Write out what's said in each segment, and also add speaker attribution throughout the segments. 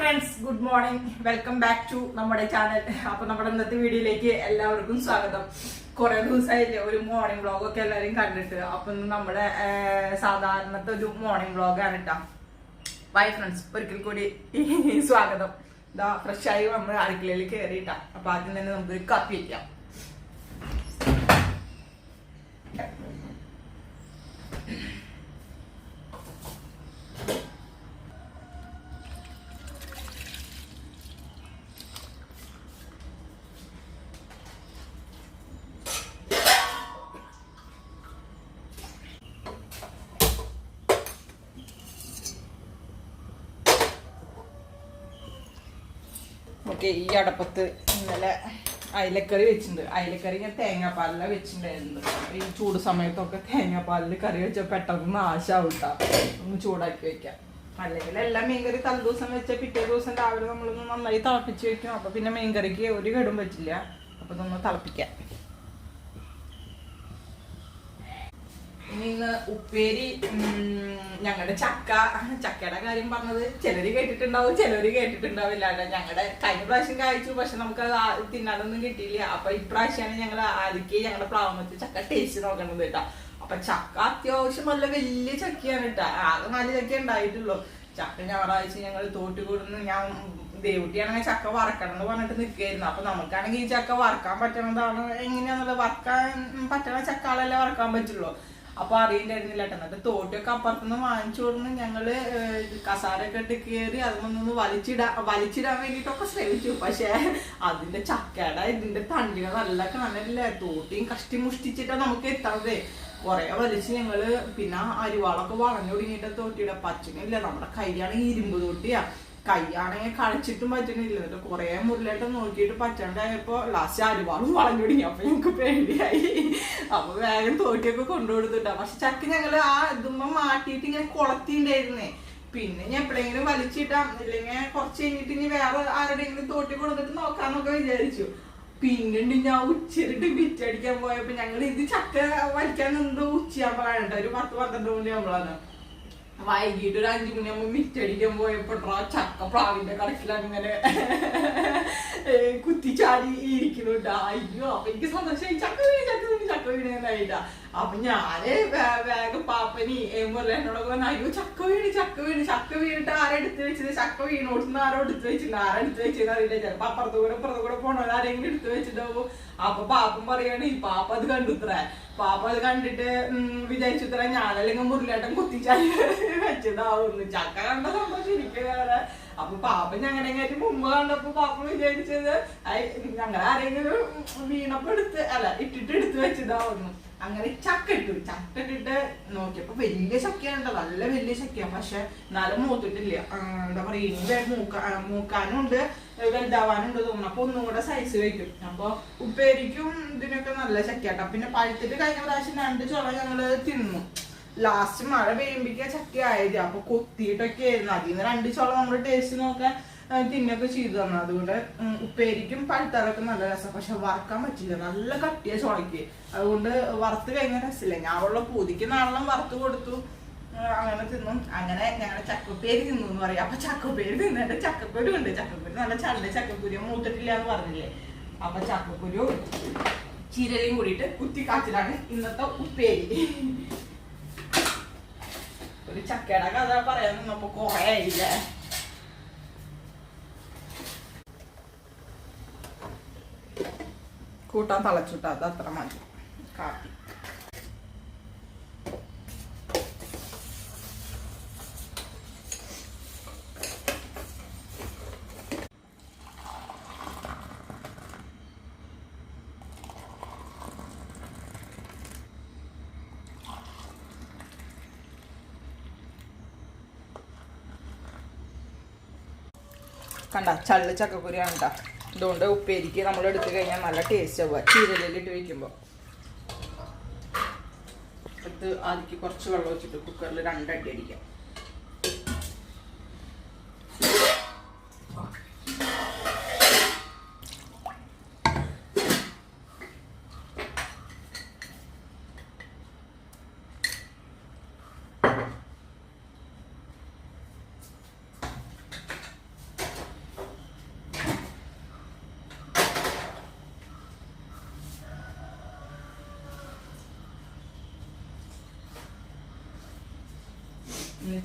Speaker 1: Friends, good morning. Welcome back to നമ്മുടെ channel. അപ്പൊ നമ്മുടെ ഇന്നത്തെ വീഡിയോയിലേക്ക് എല്ലാവർക്കും സ്വാഗതം. കുറെ ദിവസമായില്ലേ ഒരു മോർണിംഗ് വ്ളോഗ് ഒക്കെ എല്ലാവരും കണ്ടിട്ട്. അപ്പൊ നമ്മുടെ സാധാരണത്തെ ഒരു മോർണിംഗ് വ്ളോഗാണ് കേട്ടോ. ബൈ ഫ്രണ്ട്സ്, ഒരിക്കൽ കൂടി സ്വാഗതം. ഇതാ ഫ്രഷായി നമ്മൾ അടുക്കളയിൽ കയറിയിട്ടാ. അപ്പൊ ആദ്യം തന്നെ നമുക്കൊരു കാപ്പി വയ്ക്കാം. ഓക്കെ, ഈ അടപ്പത്ത് ഇന്നലെ അയലക്കറി വെച്ചിട്ടുണ്ട്. അയലക്കറി ഞാൻ തേങ്ങാപ്പാലിലാണ് വെച്ചിട്ടുണ്ടായിരുന്നു. ഈ ചൂട് സമയത്തൊക്കെ തേങ്ങാപ്പാലിൽ കറി വെച്ചാൽ പെട്ടെന്ന് നാശാവും കേട്ടോ. ഒന്ന് ചൂടാക്കി വെക്കാം. അല്ലെങ്കിൽ എല്ലാം മീൻകറി തലേദിവസം വെച്ചാൽ പിറ്റേ ദിവസം രാവിലെ നമ്മളൊന്ന് നന്നായി തിളപ്പിച്ച് വെക്കും. അപ്പൊ പിന്നെ മീൻകറിക്ക് ഒരു കേടും പറ്റില്ല. അപ്പൊ ഇതൊന്ന് തിളപ്പിക്കാം. ഇന്ന് ഉപ്പേരി, ഞങ്ങളുടെ ചക്കയുടെ കാര്യം പറഞ്ഞത് ചിലര് കേട്ടിട്ടുണ്ടാവും, ചിലര് കേട്ടിട്ടുണ്ടാവില്ല. ഞങ്ങളുടെ കഴിഞ്ഞ പ്രാവശ്യം കഴിച്ചു, പക്ഷെ നമുക്ക് അത് തിന്നാനൊന്നും കിട്ടിയില്ല. അപ്പൊ ഇപ്രാവശ്യമാണ് ഞങ്ങൾ ആദ്യം ഞങ്ങളുടെ പ്ലാവമത്ത് ചക്ക ടേസ്റ്റ് നോക്കണത് കേട്ടാ. അപ്പൊ ചക്ക അത്യാവശ്യം നല്ല വലിയ ചക്കയാണ് കേട്ടാ. ആകെ 4 ചക്ക ഉണ്ടായിട്ടുള്ളൂ. ചക്ക ഞായറാഴ്ച ഞങ്ങൾ തോട്ടുകൂടുന്ന് ഞാൻ ദേവുട്ടിയാണെങ്കിൽ ചക്ക വറക്കണം എന്ന് പറഞ്ഞിട്ട് നിൽക്കുകയായിരുന്നു. അപ്പൊ നമുക്കാണെങ്കിൽ ഈ ചക്ക വറക്കാൻ പറ്റണതാണ്. എങ്ങനെയാന്നുള്ളത് വറക്കാൻ പറ്റണ ചക്കാളല്ലേ വറക്കാൻ പറ്റുള്ളൂ. അപ്പൊ അറിയണ്ടായിരുന്നില്ല കേട്ടോ. എന്നിട്ട് തോട്ടൊക്കെ അപ്പുറത്തുനിന്ന് വാങ്ങിച്ചു കൊടുന്ന് ഞങ്ങള് കസാരൊക്കെ ഇട്ട് കയറി അതൊന്നൊന്ന് വലിച്ചിടാൻ വേണ്ടിട്ടൊക്കെ ശ്രമിച്ചു. പക്ഷെ അതിന്റെ ചക്കയുടെ ഇതിന്റെ തണ്ടികൾ നല്ല കനല്ലേ. തോട്ടിയും കഷ്ടി മുഷ്ടിച്ചിട്ടാ നമുക്ക് എത്തണത്. കൊറേ വലിച്ച് ഞങ്ങള് പിന്നെ അരിവാളൊക്കെ വളഞ്ഞു തുടങ്ങിയിട്ട് തോട്ടിയുടെ പച്ചനില്ല. നമ്മുടെ കൈയാണെങ്കിൽ ഇരുമ്പ് തോട്ടിയാ. കൈയാണെങ്കിൽ കളിച്ചിട്ടും പറ്റണില്ല. എന്നിട്ട് കുറെ മുരലായിട്ട് നോക്കിയിട്ട് പറ്റാണ്ടായപ്പോ ലാസ്റ്റ് അരിവാളും വളഞ്ഞു തുടങ്ങി. അപ്പൊ ഞങ്ങക്ക് പേടിയായി. അപ്പൊ വേഗം തോട്ടിയൊക്കെ കൊണ്ടുകൊടുത്തിട്ടാ. പക്ഷെ ചക്ക ഞങ്ങള് ആ ഇതുമ്പോ മാട്ടിയിട്ട് ഇങ്ങനെ കുളത്തിണ്ടായിരുന്നേ. പിന്നെ ഞാൻ എപ്പോഴെങ്കിലും വലിച്ചിട്ടാ, ഇല്ലെങ്കിൽ കുറച്ച് കഴിഞ്ഞിട്ട് ഇനി വേറെ ആരുടെയെങ്കിലും തോട്ടി കൊടുത്തിട്ട് നോക്കാന്നൊക്കെ വിചാരിച്ചു. പിന്നീട് ഞാൻ ഉച്ചരിട്ട് ബിറ്റടിക്കാൻ പോയപ്പോ ഞങ്ങൾ ഇത് ചക്ക വലിക്കാൻ എന്തോ ഉച്ചയാകുമ്പോഴാണ് ഒരു 10-12 മണിയാകുമ്പോഴാണ്. വൈകിട്ട് ഒരു 5 മണിയാകുമ്പോ മിറ്റടിക്കാൻ പോയപ്പോ ചക്ക പ്ലാവിന്റെ കടക്കിലങ്ങനെ കുത്തിച്ചാടി ഇരിക്കുന്നുണ്ടാ. അയ്യോ, അപ്പൊ എനിക്ക് സന്തോഷമായി. ചക്ക വീണായിട്ടാ. അപ്പൊ ഞാന് വേഗം പാപ്പനി മുരളേനോടൊക്കെ പറഞ്ഞു, അയ്യോ ചക്ക വീണിട്ട് ആരെടുത്ത് വെച്ചത്, ചക്ക വീണോടുന്ന് ആരോ എടുത്ത് വെച്ചിട്ടുണ്ട്. ആരെടുത്ത് വെച്ചതെന്ന് അറിയില്ല. ചിലപ്പോ അപ്പുറത്ത് കൂടെ പോണോ ആരെങ്കിലും എടുത്ത് വെച്ചിട്ടാവും. അപ്പൊ പാപ്പൻ പറയാണ് ഈ പാപ്പ അത് കണ്ടുത്രേ. പാപ്പ അത് കണ്ടിട്ട് വിചാരിച്ചുത്ര ഞാനല്ലെങ്കിൽ മുരളേട്ടൻ കുത്തിച്ചാടി വെച്ചതാവുന്നു. ചക്ക കണ്ട സന്തോഷം എനിക്ക് വേറെ. അപ്പൊ പാപ്പ ഞങ്ങളുടെ മുമ്പ് കണ്ടപ്പോ പാപ്പ വിചാരിച്ചത് ഞങ്ങളാരെങ്കിലും വീണപ്പോ ഇട്ടിട്ട് എടുത്ത് വെച്ചതാവുന്നു. അങ്ങനെ ചക്ക ഇട്ടിട്ട് നോക്കിയപ്പോ വലിയ ചക്കയാണോ, നല്ല വലിയ ചക്കയാണ്. പക്ഷെ എന്നാലും മൂത്തിട്ടില്ല. എന്താ പറയാ, ഇനി മൂക്കാനുണ്ട് വലുതാവാനുണ്ട് തോന്നുന്നു. അപ്പൊ ഒന്നും കൂടെ സൈസ് വെക്കും. അപ്പൊ ഉപ്പേരിക്കും ഇതിനൊക്കെ നല്ല ചക്കയാട്ടോ. പിന്നെ പഴുത്തിട്ട് കഴിഞ്ഞ പ്രാവശ്യം 2 ചുള ഞങ്ങള് തിന്നു. ലാസ്റ്റ് മഴ പെയ്യുമ്പോഴേക്കാ ചക്ക ആയത്. അപ്പൊ കൊത്തിയിട്ടൊക്കെ ആയിരുന്നു. അതിൽ നിന്ന് 2 ചുള നമ്മള് ടേസ്റ്റ് നോക്കാൻ തിന്നൊക്കെ ചെയ്തു തന്നു. അതുകൊണ്ട് ഉപ്പേരിക്കും പഴുത്താലൊക്കെ നല്ല രസം. പക്ഷെ വറക്കാൻ പറ്റില്ല, നല്ല കട്ടിയ ചുളയ്ക്ക്. അതുകൊണ്ട് വറുത്ത് കഴിഞ്ഞ രസമില്ല. ഞാൻ ഉള്ള പൂതിക്ക് നാളെ വറുത്ത് കൊടുത്തു. അങ്ങനെ തിന്നും. അങ്ങനെ ഞങ്ങളുടെ ചക്കപ്പേരി തിന്നു എന്ന് പറയാം. അപ്പൊ ചക്കപ്പേരി തിന്നിട്ട് ചക്കക്കുരു ഉണ്ട്. ചക്കക്കുരു നല്ല ചണ്ട ചക്കക്കുരു മൂത്തിട്ടില്ല എന്ന് പറഞ്ഞില്ലേ. അപ്പൊ ചക്കക്കുരു ചീരയും കൂടിയിട്ട് കുത്തി കാച്ചിലാണ് ഇന്നത്തെ ഉപ്പേരി. ഒരു ചക്കയുടെ കഥ പറയാൻ നിന്നപ്പോ കൊറേ ആയില്ലേ. കൂട്ടാൻ തളച്ചുട്ടാ, അത് അത്ര മതി. കാപ്പി കണ്ട ചള്ള് ചക്കക്കുരിയാണ് കേട്ടോ. ഇതുകൊണ്ട് ഉപ്പേരിക്ക് നമ്മൾ എടുത്തു കഴിഞ്ഞാൽ നല്ല ടേസ്റ്റ് ആവുക. ചീരലിട്ട് വയ്ക്കുമ്പോൾ എടുത്ത് ആദ്യക്ക് കുറച്ച് വെള്ളം വെച്ചിട്ട് കുക്കറിൽ 2 അടി അടിക്കാം.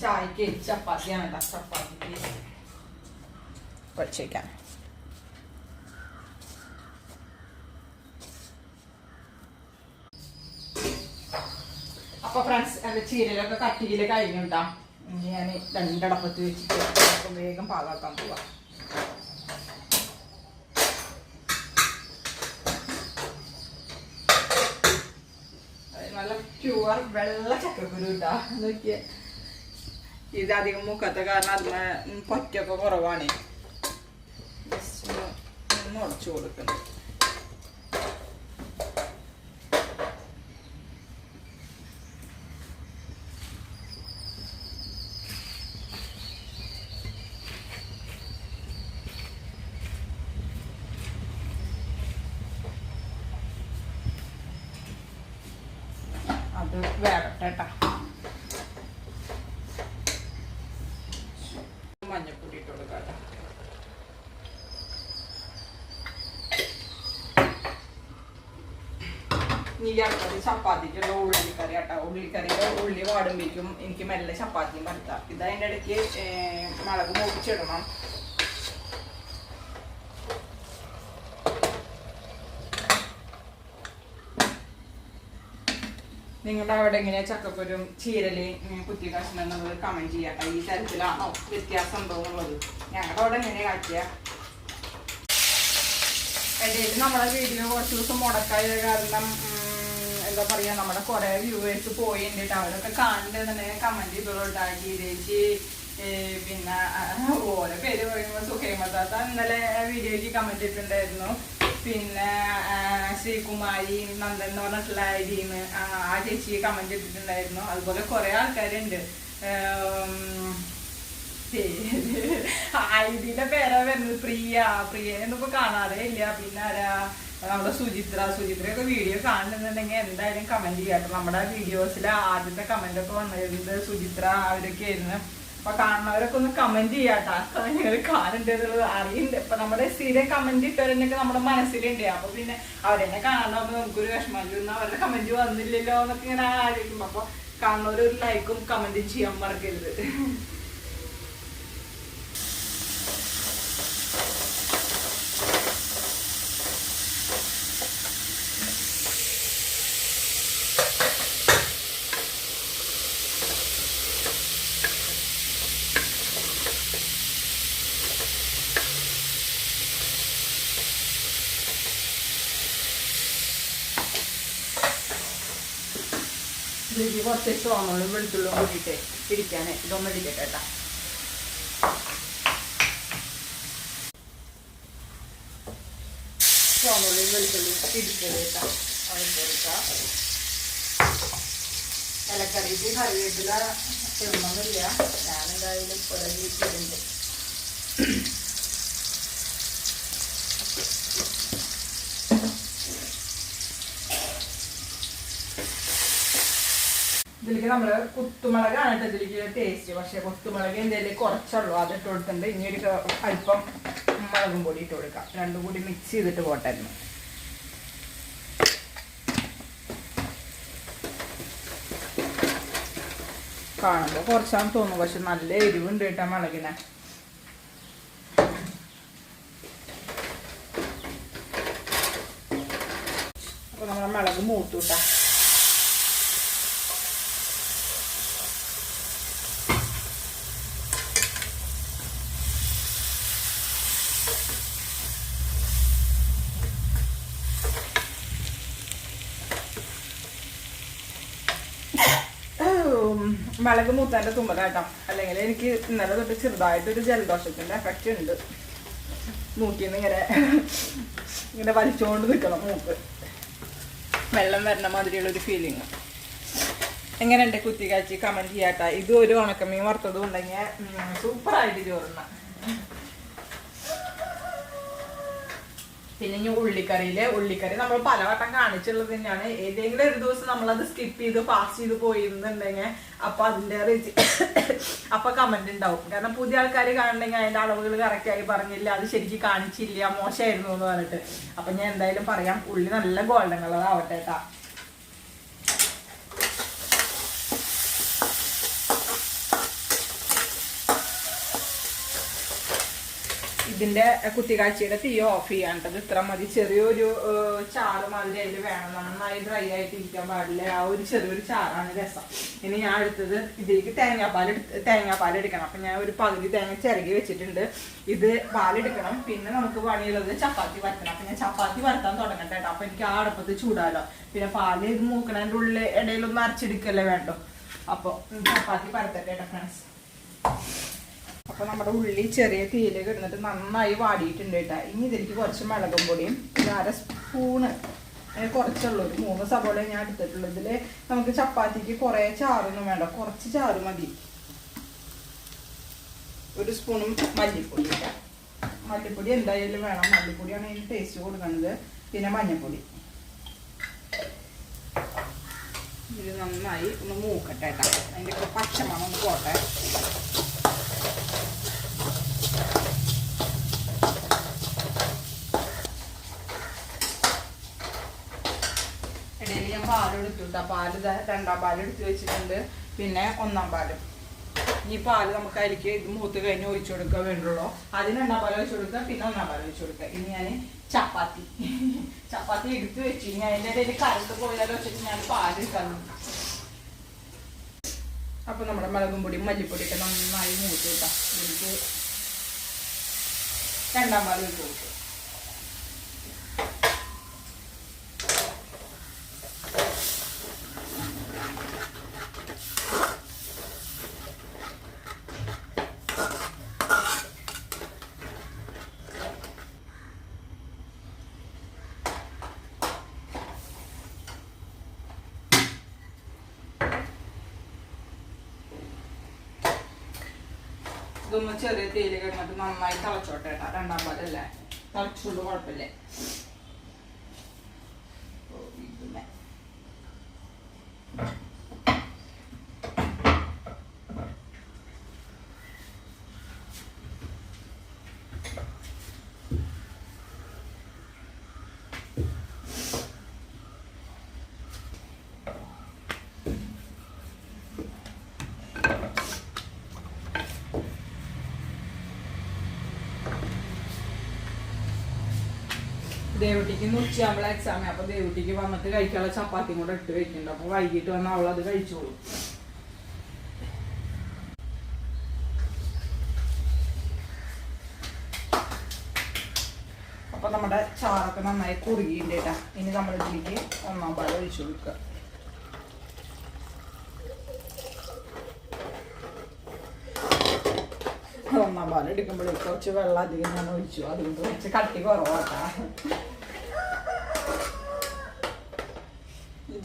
Speaker 1: ചായക്ക് ചപ്പാത്തിയാണ് കേട്ടോ. ചപ്പാത്തിക്ക് വച്ചേക്കാൻ. അപ്പൊ ഫ്രണ്ട്സ് എൻ്റെ ചീരയിലൊക്കെ കട്ടിയിൽ കഴിഞ്ഞുണ്ടാ. ഇനി ഞാൻ രണ്ടടപ്പത്ത് വെച്ചിട്ട് വേഗം പാകാക്കാൻ പോവാം. നല്ല പ്യുവർ വെള്ള ചക്കക്കുരു ഇട്ടാ നോക്കിയേ. ഇത് അധികം മുക്കത്തെ കാരണം അതിന് പൊറ്റൊക്കെ കുറവാണ്. ഒന്ന് ഉടച്ചു കൊടുക്കുന്നു. അത് വേറെട്ടാ. മഞ്ഞപ്പൊടി ഇട്ട് കൊടുക്കാം. ഈ അടുത്തത് ചപ്പാത്തിക്കുള്ള ഉള്ളിക്കറി കേട്ടോ. ഉള്ളിക്കറിയുടെ ഉള്ളി വാടുമ്പോഴേക്കും എനിക്ക് മെല്ലെ ചപ്പാത്തിയും പറ്റാം. ഇത് അതിൻ്റെ ഇടയ്ക്ക് മുളക് മൂപ്പിച്ചിടണം. നിങ്ങളുടെ അവിടെ എങ്ങനെയാ ചക്കക്കുരും ചീരല് കുത്തി കഷ്ണം എന്നുള്ളത് കമന്റ് ചെയ്യാട്ടോ. ഈ തരത്തിലാണോ വ്യത്യാസം ഉണ്ടോ എന്നുള്ളത്. ഞങ്ങളുടെ അവിടെ എങ്ങനെയാ കാട്ടിയ. ഇടയിൽ നമ്മളെ വീഡിയോ കുറച്ച് ദിവസം മുടക്കായ കാരണം എന്താ പറയാ, നമ്മുടെ കുറെ വ്യൂവേഴ്സ് പോയിട്ടുണ്ട്. അവരൊക്കെ കാണുന്നുണ്ടെന്നുണ്ടെങ്കിൽ കമന്റ് ചെയ്തോളൂട്ടാക്കി. ചേച്ചി പിന്നെ ഓരോ പേര് പറയുമ്പോൾ സുഖേമത്താത്ത ഇന്നലെ വീഡിയോയ്ക്ക് കമന്റ് ഇട്ടിട്ടുണ്ടായിരുന്നു. പിന്നെ ശ്രീകുമാരി നന്ദൻ എന്ന് പറഞ്ഞിട്ടുള്ള ഐഡിന്ന് ആ ചേച്ചി കമന്റ് ഇട്ടിട്ടുണ്ടായിരുന്നു. അതുപോലെ കുറെ ആൾക്കാരുണ്ട്. ഐഡിയുടെ പേരാ വരുന്നത് പ്രിയ. പ്രിയനൊന്നും കാണാറേ ഇല്ല. പിന്നെ ആരാ നമ്മുടെ സുചിത്രയൊക്കെ വീഡിയോ കാണുന്നുണ്ടെങ്കിൽ എന്തായാലും കമന്റ് ചെയ്യാട്ടോ. നമ്മുടെ വീഡിയോസിൽ ആദ്യത്തെ കമന്റ് ഒക്കെ വന്നിരുന്നത് സുചിത്ര അവരൊക്കെ ആയിരുന്നു. അപ്പൊ കാണുന്നവരൊക്കെ ഒന്ന് കമന്റ് ചെയ്യാട്ടോ. നിങ്ങൾ കാണുന്നുണ്ടെന്നുള്ളത് അറിയുന്നുണ്ട്. ഇപ്പൊ നമ്മുടെ സ്ഥിരം കമന്റ് ഇട്ടവരെന്നൊക്കെ നമ്മുടെ മനസ്സിലുണ്ട്. അപ്പൊ പിന്നെ അവരെന്നെ കാണാണ്ടാവുമ്പോ നമുക്കൊരു വിഷമം. അവരുടെ കമന്റ് വന്നില്ലല്ലോ എന്നൊക്കെ ഇങ്ങനെ ആലോചിക്കുമ്പോ അപ്പൊ കാണുന്നവരൊരു ലൈക്കും കമന്റും ചെയ്യാൻ മറക്കരുത്. ഇതിലേക്ക് കുറച്ച് ചോന്നുള്ളും വെളുത്തുള്ളും കൂട്ടിയിട്ട് ഇരിക്കാനേ ഇതൊന്നും ഇടിക്കട്ടെ കേട്ടോ. ചോന്നുള്ളിയും വെളുത്തുള്ളിയും ഇടിക്കല് കേട്ടോ. കൊടുക്കാം. ഇലക്കറിക്ക് കറിവേപ്പില ഇടുന്നൊന്നുമില്ല. ഞാനെന്തായാലും പുറകിട്ടുണ്ട്. ഇതിലേക്ക് നമ്മള് കുത്തുമുളകാണ് കേട്ടോ ഇതിലേക്ക് ടേസ്റ്റ്. പക്ഷെ കുത്തുമുളക് എന്തെങ്കിലും കുറച്ചുള്ളൂ, അത് ഇട്ട് കൊടുത്തിട്ടുണ്ട്. ഇനി ഒരു അല്പം മുളകും പൊടി ഇട്ട് കൊടുക്കാം. രണ്ടും കൂടി മിക്സ് ചെയ്തിട്ട് പോട്ടായിരുന്നു. കാണുമ്പോൾ കുറച്ചാന്ന് തോന്നും, പക്ഷെ നല്ല എരിവുണ്ട് കേട്ടോ മുളകിനെ. അപ്പൊ നമ്മളെ മുളക് മൂത്തൂട്ടാ. മുളക് മൂത്താൻ്റെ തുമ്പതാട്ടോ. അല്ലെങ്കിൽ എനിക്ക് ഇന്നലെ തൊട്ട് ചെറുതായിട്ടൊരു ജലദോഷത്തിൻ്റെ എഫക്റ്റ് ഉണ്ട്. മൂക്കിന്ന് ഇങ്ങനെ വലിച്ചുകൊണ്ട് നിൽക്കണം. മൂക്ക് വെള്ളം വരണ മാതിരിയുള്ളൊരു ഫീലിങ്. എങ്ങനെയുണ്ട് കുത്തി കാച്ചി കമൻറ്റ് ചെയ്യാട്ടോ. ഇത് ഒരു ഉണക്കമീൻ വറുത്തതും ഉണ്ടെങ്കിൽ സൂപ്പറായിട്ട് ചോറുന്ന. പിന്നെ ഇനി ഉള്ളിക്കറി നമ്മൾ പലവട്ടം കാണിച്ചുള്ളത് തന്നെയാണ്. ഏതെങ്കിലും ഒരു ദിവസം നമ്മളത് സ്കിപ്പ് ചെയ്ത് പാസ് ചെയ്ത് പോയിരുന്നുണ്ടെങ്കിൽ അപ്പൊ അതിന്റെ അപ്പൊ കമന്റ് ഉണ്ടാവും. കാരണം പുതിയ ആൾക്കാർ കാണണമെങ്കിൽ അതിന്റെ അളവുകൾ കറക്റ്റായി പറഞ്ഞില്ല, അത് ശരിക്കും കാണിച്ചില്ല, മോശമായിരുന്നു എന്ന് പറഞ്ഞിട്ട്. അപ്പൊ ഞാൻ എന്തായാലും പറയാം, ഉള്ളി നല്ല ഗോൾഡൻ കളർ ആവട്ടെ കേട്ടാ. ഇതിന്റെ കുത്തിക്കാഴ്ചയുടെ തീ ഓഫ് ചെയ്യാണ്ടത് ഇത്ര മതി. ചെറിയൊരു ചാറ് മാതിരി അതിൽ വേണം, നന്നായി ഡ്രൈ ആയിട്ട് ഇരിക്കാൻ പാടില്ല. ആ ഒരു ചെറിയൊരു ചാറാണ് രസം. ഇനി ഞാൻ എടുത്തത് ഇതിലേക്ക് തേങ്ങാപ്പാൽ എടുക്കണം. അപ്പൊ ഞാൻ ഒരു പകുതി തേങ്ങ ചിരകി വെച്ചിട്ടുണ്ട്. ഇത് പാലെടുക്കണം. പിന്നെ നമുക്ക് പണിയുള്ളത് ചപ്പാത്തി വരത്തണം. അപ്പൊ ഞാൻ ചപ്പാത്തി വരത്താൻ തുടങ്ങട്ടെ കേട്ടോ. അപ്പൊ എനിക്ക് ആ അടുപ്പത്ത് ചൂടാലോ. പിന്നെ പാല് ഇത് മൂക്കണതിൻ്റെ ഉള്ളിൽ ഇടയിലൊന്നും അരച്ചെടുക്കല്ലേ വേണ്ടോ. അപ്പൊ ചപ്പാത്തി പരത്തട്ടെ കേട്ടോ ഫ്രണ്ട്സ്. അപ്പൊ നമ്മുടെ ഉള്ളി ചെറിയ തീയിലേക്ക് ഇടുന്നിട്ട് നന്നായി വാടിയിട്ടുണ്ട് കേട്ടോ. ഇനി ഇതിലേക്ക് കുറച്ച് മുളകും പൊടിയും ഒരു 1/2 സ്പൂണ്, കുറച്ചുള്ളൂ, ഒരു 3 സവോള ഞാൻ എടുത്തിട്ടുള്ളൂ. ഇതില് നമുക്ക് ചപ്പാത്തിക്ക് കുറെ ചാറൊന്നും വേണ്ട, കുറച്ച് ചാറ് മതി. 1 സ്പൂണും മല്ലിപ്പൊടി. മല്ലിപ്പൊടി എന്തായാലും വേണം, മല്ലിപ്പൊടിയാണ് ഇതിന് ടേസ്റ്റ് കൊടുക്കുന്നത്. പിന്നെ മഞ്ഞൾപ്പൊടി. ഇത് നന്നായി ഒന്ന് മൂക്കട്ടെ കേട്ടോ. അതിൻ്റെ ഒക്കെ പച്ചമണം ഒന്ന് പോട്ടെ. ഇടയിൽ ഞാൻ പാലെടുത്തുണ്ട്. പാല് 2ാം പാലെടുത്ത് വെച്ചിട്ടുണ്ട്. പിന്നെ 1ാം പാലും. ഈ പാല് നമുക്ക് അതിലേക്ക് ഇത് മൂത്ത് കഴിഞ്ഞ് ഒഴിച്ചു കൊടുക്കുക വേണ്ടുള്ളൂ. അതിന് 2ാം പാൽ ഒഴിച്ചു കൊടുക്കുക, പിന്നെ 1ാം പാൽ ഒഴിച്ചു കൊടുക്കുക. ഇനി ഞാൻ ചപ്പാത്തി എടുത്ത് വെച്ചു. ഇനി അതിൻ്റെ ഇടയിൽ കറണ്ട് പോയാലോ വെച്ചിട്ട് ഞാൻ പാല് എടുക്കാൻ. അപ്പൊ നമ്മുടെ മുളകും പൊടിയും മല്ലിപ്പൊടിയൊക്കെ നന്നായി മൂത്ത് കിട്ടാം. എനിക്ക് 2ാം പാൽ ഒഴിച്ചു കൊടുക്കും. ഇതൊന്ന് ചെറിയ തേയില കിടന്നിട്ട് നന്നായി തിളച്ചോട്ടെ കേട്ടോ. 2ാം പാലല്ലേ, തിളച്ചുള്ളൂ, കുഴപ്പമില്ലേ. ദേവുട്ടിക്ക് ഉച്ചയാകുമ്പോൾ എക്സാം. അപ്പൊ ദേവുട്ടിക്ക് വന്നിട്ട് കഴിക്കാനുള്ള ചപ്പാത്തിയും കൂടെ ഇട്ട് വെക്കുന്നുണ്ട്. അപ്പൊ വൈകിട്ട് വന്ന് അവളത് കഴിച്ചോളൂ. അപ്പൊ നമ്മുടെ ചാറൊക്കെ നന്നായി കുറുകിയിട്ടുണ്ട് കേട്ടാ. ഇനി നമ്മളിതിലേക്ക് 1ാം പാൽ ഒഴിച്ചു കൊടുക്കുക. ഒന്നാം പാൽ എടുക്കുമ്പോഴേ കുറച്ച് വെള്ളം അധികം ഞാൻ ഒഴിച്ചു. അതുകൊണ്ട് കുറച്ച് കട്ടി കുറവാട്ടാ.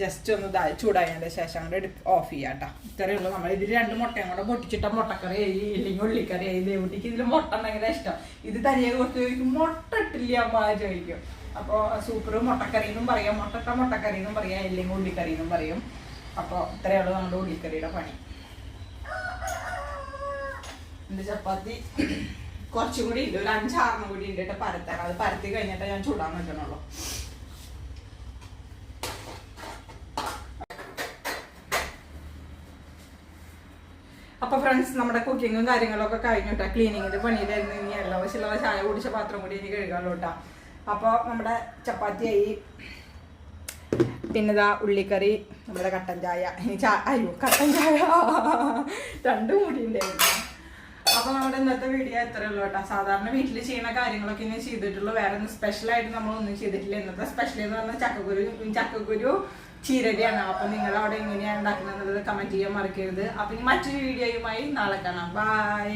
Speaker 1: ജസ്റ്റ് ഒന്ന് ചൂടായതിൻ്റെ ശേഷം കൂടെ ഓഫ് ചെയ്യാട്ടാ. ഇത്രയേ ഉള്ളൂ. നമ്മൾ ഇതിൽ 2 മുട്ടയും കൂടെ പൊട്ടിച്ചിട്ട മുട്ടക്കറി ഇല്ലെങ്കിൽ ഉള്ളിക്കറി ആയി. ദേവുട്ടിക്ക് ഇതിൽ മുട്ട ഭയങ്കര ഇഷ്ടം. ഇത് തനിയെ കുറച്ച് ചോദിക്കും, മുട്ട ഇട്ടില്ല അമ്മ ചോദിക്കും. അപ്പോൾ സൂപ്പർ മുട്ടക്കറി എന്നും പറയാം, മുട്ടക്കറി എന്നും പറയാം, ഇല്ലെങ്കിൽ ഉള്ളിക്കറി എന്നും പറയും. അപ്പോൾ ഇത്രയേ ഉള്ളൂ നമ്മുടെ ഉള്ളിക്കറിയുടെ പണി. എന്റെ ചപ്പാത്തി കുറച്ചും കൂടി ഉണ്ട്, ഒരു 5-6 കൂടി ഉണ്ട് പരത്താൻ. അത് പരത്തി കഴിഞ്ഞിട്ട് ഞാൻ ചൂടാൻ നിൽക്കണുള്ളൂ. അപ്പൊ ഫ്രണ്ട്സ്, നമ്മുടെ കുക്കിങ്ങും കാര്യങ്ങളൊക്കെ കഴിഞ്ഞിട്ടാ. ക്ലീനിങ്ങിന്റെ പണിയിലായിരുന്നു. ഇനി എല്ലാ വശമുള്ള ചായ കുടിച്ച പാത്രം കൂടി ഇനി കഴുകാമല്ലോ കേട്ടാ. അപ്പോൾ നമ്മുടെ ചപ്പാത്തിയായി. പിന്നെ ഉള്ളിക്കറി, നമ്മുടെ കട്ടൻ ചായ. ഇനി കട്ടൻ ചായ 2 കൂടി ഉണ്ടായിരുന്നു. അപ്പൊ നമ്മുടെ ഇന്നത്തെ വീഡിയോ എത്രയേ ഉള്ളൂ കേട്ടോ. സാധാരണ വീട്ടിൽ ചെയ്യുന്ന കാര്യങ്ങളൊക്കെ ഇനി ചെയ്തിട്ടുള്ളൂ. വേറെ ഒന്നും സ്പെഷ്യലായിട്ട് നമ്മളൊന്നും ചെയ്തിട്ടില്ല. ഇന്നത്തെ സ്പെഷ്യൽ എന്ന് പറഞ്ഞാൽ ചക്കക്കുരു ചീരടിയാണ്. അപ്പൊ നിങ്ങൾ അവിടെ എങ്ങനെയാണ് ഉണ്ടാക്കുന്നത് കമന്റ് ചെയ്യാൻ മറക്കരുത്. അപ്പൊ ഇനി മറ്റൊരു വീഡിയോയുമായി നാളെ കാണാം. ബൈ.